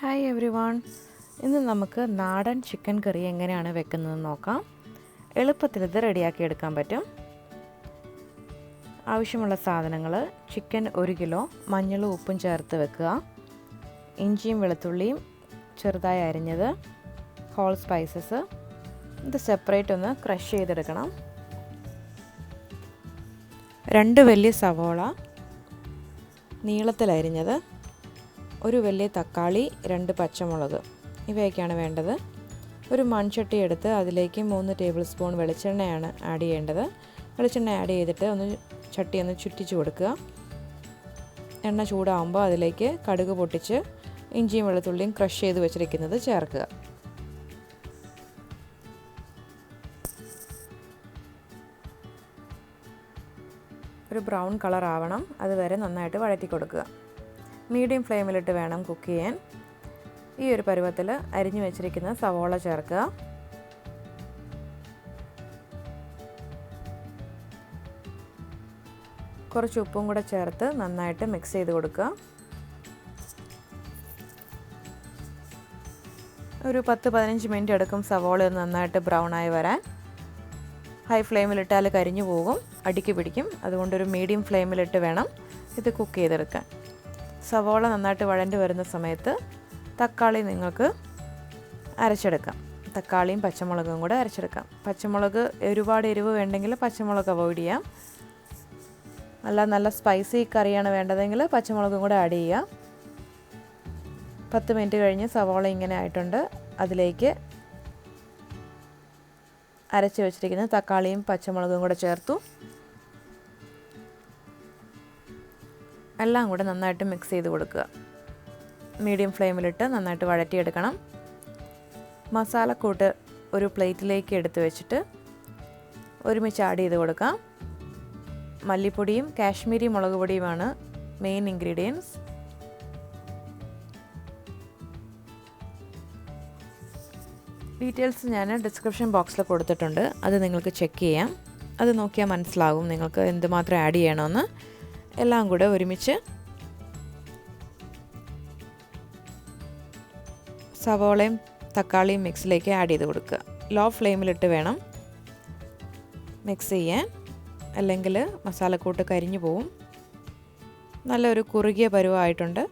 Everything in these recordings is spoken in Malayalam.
ഹായ് എവ്രിവൺ, ഇന്ന് നമുക്ക് നാടൻ ചിക്കൻ കറി എങ്ങനെയാണ് വെക്കുന്നതെന്ന് നോക്കാം. എളുപ്പത്തിൽ ഇത് റെഡിയാക്കി എടുക്കാൻ പറ്റും. ആവശ്യമുള്ള സാധനങ്ങൾ: ചിക്കൻ 1 കിലോ, മഞ്ഞളും ഉപ്പും ചേർത്ത് വെക്കുക, ഇഞ്ചിയും വെളുത്തുള്ളിയും ചെറുതായി അരിഞ്ഞത്, ഹോൾ സ്പൈസസ്. ഇത് സെപ്പറേറ്റ് ഒന്ന് ക്രഷ് ചെയ്തെടുക്കണം. 2 വലിയ സവോള നീളത്തിൽ അരിഞ്ഞത്, ഒരു വലിയ തക്കാളി, 2 പച്ചമുളക്, ഇവയൊക്കെയാണ് വേണ്ടത്. ഒരു മൺചട്ടി എടുത്ത് അതിലേക്ക് 3 ടേബിൾ സ്പൂൺ വെളിച്ചെണ്ണയാണ് ആഡ് ചെയ്യേണ്ടത്. വെളിച്ചെണ്ണ ആഡ് ചെയ്തിട്ട് ചട്ടി ഒന്ന് ചുറ്റിച്ച് കൊടുക്കുക. എണ്ണ ചൂടാകുമ്പോൾ അതിലേക്ക് കടുക് പൊട്ടിച്ച് ഇഞ്ചിയും വെളുത്തുള്ളിയും ക്രഷ് ചെയ്ത് വെച്ചിരിക്കുന്നത് ചേർക്കുക. ഒരു ബ്രൗൺ കളർ ആവണം, അതുവരെ നന്നായിട്ട് വഴറ്റി കൊടുക്കുക. മീഡിയം ഫ്ലെയിമിലിട്ട് വേണം കുക്ക് ചെയ്യാൻ. ഈ ഒരു പരുവത്തിൽ അരിഞ്ഞു വെച്ചിരിക്കുന്ന സവോള ചേർക്കുക. കുറച്ച് ഉപ്പും കൂടെ ചേർത്ത് നന്നായിട്ട് മിക്സ് ചെയ്ത് കൊടുക്കുക. ഒരു 10-15 മിനിറ്റ് എടുക്കും സവോള നന്നായിട്ട് ബ്രൗൺ ആയി വരാൻ. ഹൈ ഫ്ലെയിമിലിട്ടാൽ കരിഞ്ഞു പോകും, അടിക്ക് പിടിക്കും. അതുകൊണ്ടൊരു മീഡിയം ഫ്ലെയിമിലിട്ട് വേണം ഇത് കുക്ക് ചെയ്തെടുക്കാൻ. സവോള നന്നായിട്ട് വഴണ്ട് വരുന്ന സമയത്ത് തക്കാളി നിങ്ങൾക്ക് അരച്ചെടുക്കാം. തക്കാളിയും പച്ചമുളകും കൂടെ അരച്ചെടുക്കാം. പച്ചമുളക് ഒരുപാട് എരിവ് വേണ്ടെങ്കിൽ പച്ചമുളക് അവോയ്ഡ് ചെയ്യാം. അല്ല, നല്ല സ്പൈസി കറിയാണ് വേണ്ടതെങ്കിൽ പച്ചമുളകും കൂടെ ആഡ് ചെയ്യാം. 10 മിനിറ്റ് കഴിഞ്ഞ് സവോള ഇങ്ങനെ ആയിട്ടുണ്ട്. അതിലേക്ക് അരച്ച് വെച്ചിരിക്കുന്ന തക്കാളിയും പച്ചമുളകും കൂടെ ചേർത്തു. എല്ലാം കൂടെ നന്നായിട്ട് മിക്സ് ചെയ്ത് കൊടുക്കുക. മീഡിയം ഫ്ലെയിമിലിട്ട് നന്നായിട്ട് വഴറ്റിയെടുക്കണം. മസാലക്കൂട്ട് ഒരു പ്ലേറ്റിലേക്ക് എടുത്ത് വെച്ചിട്ട് ഒരുമിച്ച് ആഡ് ചെയ്ത് കൊടുക്കാം. മല്ലിപ്പൊടിയും കാശ്മീരി മുളക് പൊടിയുമാണ് മെയിൻ ഇൻഗ്രീഡിയൻസ്. ഡീറ്റെയിൽസ് ഞാൻ ഡിസ്ക്രിപ്ഷൻ ബോക്സിൽ കൊടുത്തിട്ടുണ്ട്, അത് നിങ്ങൾക്ക് ചെക്ക് ചെയ്യാം. അത് നോക്കിയാൽ മനസ്സിലാകും നിങ്ങൾക്ക് എന്തുമാത്രം ആഡ് ചെയ്യണമെന്ന്. എല്ലാം കൂടെ ഒരുമിച്ച് സവോളയും തക്കാളിയും മിക്സിലേക്ക് ആഡ് ചെയ്ത് കൊടുക്കുക. ലോ ഫ്ലെയിമിലിട്ട് വേണം മിക്സ് ചെയ്യാൻ, അല്ലെങ്കിൽ മസാലക്കൂട്ട് കരിഞ്ഞു പോവും. നല്ലൊരു കുറുകിയ പരുവമായിട്ടുണ്ട്.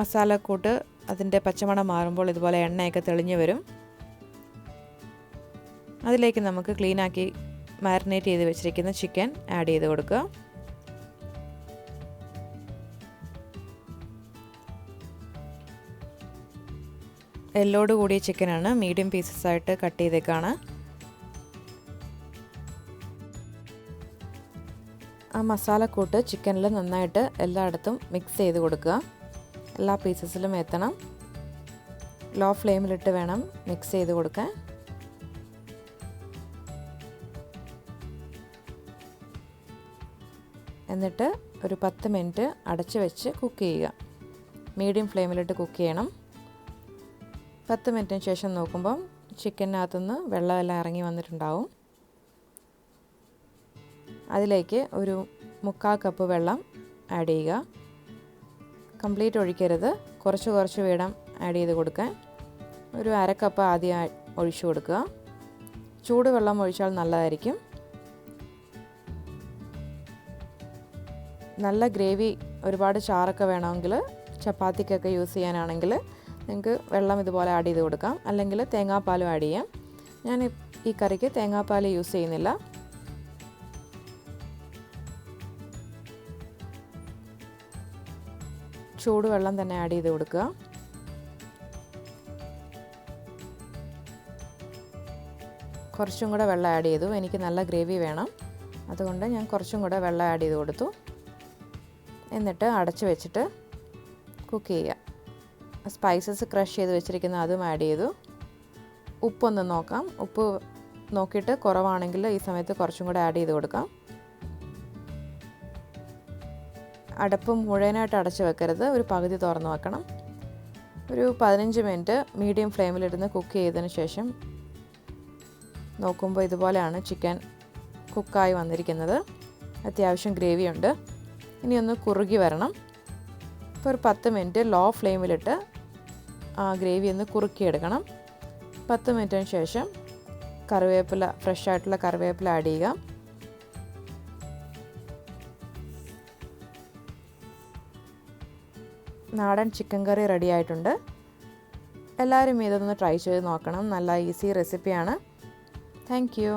മസാലക്കൂട്ട് അതിൻ്റെ പച്ചമണം മാറുമ്പോൾ ഇതുപോലെ എണ്ണയൊക്കെ തെളിഞ്ഞു വരും. അതിലേക്ക് നമുക്ക് ക്ലീനാക്കി മാരിനേറ്റ് ചെയ്ത് വെച്ചിരിക്കുന്ന ചിക്കൻ ആഡ് ചെയ്ത് കൊടുക്കുക. എല്ലോട് കൂടിയ ചിക്കനാണ്, മീഡിയം പീസസ് ആയിട്ട് കട്ട് ചെയ്തേക്കാണ്. ആ മസാലക്കൂട്ട് ചിക്കനിൽ നന്നായിട്ട് എല്ലായിടത്തും മിക്സ് ചെയ്ത് കൊടുക്കുക. എല്ലാ പീസസിലും എത്തണം. ലോ ഫ്ലെയിമിലിട്ട് വേണം മിക്സ് ചെയ്ത് കൊടുക്കാൻ. എന്നിട്ട് ഒരു 10 മിനിറ്റ് അടച്ച് വെച്ച് കുക്ക് ചെയ്യുക. മീഡിയം ഫ്ലെയിമിലിട്ട് കുക്ക് ചെയ്യണം. 10 മിനിറ്റിന് ശേഷം നോക്കുമ്പം ചിക്കനകത്തുനിന്ന് വെള്ളമെല്ലാം ഇറങ്ങി വന്നിട്ടുണ്ടാവും. അതിലേക്ക് ഒരു 1/4 കപ്പ് വെള്ളം ആഡ് ചെയ്യുക. കംപ്ലീറ്റ് ഒഴിക്കരുത്, കുറച്ച് വീതം ആഡ് ചെയ്ത് കൊടുക്കാൻ. ഒരു 1/2 കപ്പ് ആദ്യം ഒഴിച്ചു കൊടുക്കുക. ചൂടുവെള്ളം ഒഴിച്ചാൽ നല്ലതായിരിക്കും. നല്ല ഗ്രേവി, ഒരുപാട് ചാറൊക്കെ വേണമെങ്കിൽ ചപ്പാത്തിക്കൊക്കെ യൂസ് ചെയ്യാനാണെങ്കിൽ നിങ്ങൾക്ക് വെള്ളം ഇതുപോലെ ആഡ് ചെയ്ത് കൊടുക്കാം. അല്ലെങ്കിൽ തേങ്ങാപ്പാലും ആഡ് ചെയ്യാം. ഞാൻ ഈ കറിക്ക് തേങ്ങാപ്പാൽ യൂസ് ചെയ്യുന്നില്ല. ചൂടുവെള്ളം തന്നെ ആഡ് ചെയ്ത് കൊടുക്കുക. കുറച്ചും കൂടെ വെള്ളം ആഡ് ചെയ്തു. എനിക്ക് നല്ല ഗ്രേവി വേണം, അതുകൊണ്ട് ഞാൻ കുറച്ചും കൂടെ വെള്ളം ആഡ് ചെയ്ത് കൊടുത്തു. എന്നിട്ട് അടച്ച് വെച്ചിട്ട് കുക്ക് ചെയ്യുക. സ്പൈസസ് ക്രഷ് ചെയ്ത് വെച്ചിരിക്കുന്ന അതും ആഡ് ചെയ്തു. ഉപ്പൊന്ന് നോക്കാം. ഉപ്പ് നോക്കിയിട്ട് കുറവാണെങ്കിൽ ഈ സമയത്ത് കുറച്ചും കൂടെ ആഡ് ചെയ്ത് കൊടുക്കാം. അടപ്പ് മുഴുവനായിട്ട് അടച്ച് വെക്കരുത്, ഒരു പകുതി തുറന്ന് വെക്കണം. ഒരു 15 മിനിറ്റ് മീഡിയം ഫ്ലെയിമിലിരുന്ന് കുക്ക് ചെയ്തതിന് ശേഷം നോക്കുമ്പോൾ ഇതുപോലെയാണ് ചിക്കൻ കുക്കായി വന്നിരിക്കുന്നത്. അത്യാവശ്യം ഗ്രേവിയുണ്ട്. ഇനി ഒന്ന് കുറുകി വരണം. ഇപ്പോൾ ഒരു 10 മിനിറ്റ് ലോ ഫ്ലെയിമിലിട്ട് ആ ഗ്രേവി ഒന്ന് കുറുക്കിയെടുക്കണം. 10 മിനിറ്റിന് ശേഷം കറിവേപ്പില, ഫ്രഷ് ആയിട്ടുള്ള കറിവേപ്പില ആഡ് ചെയ്യുക. നാടൻ ചിക്കൻ കറി റെഡി ആയിട്ടുണ്ട്. എല്ലാവരും ഇതൊന്ന് ട്രൈ ചെയ്ത് നോക്കണം. നല്ല ഈസി റെസിപ്പിയാണ്. Thank you.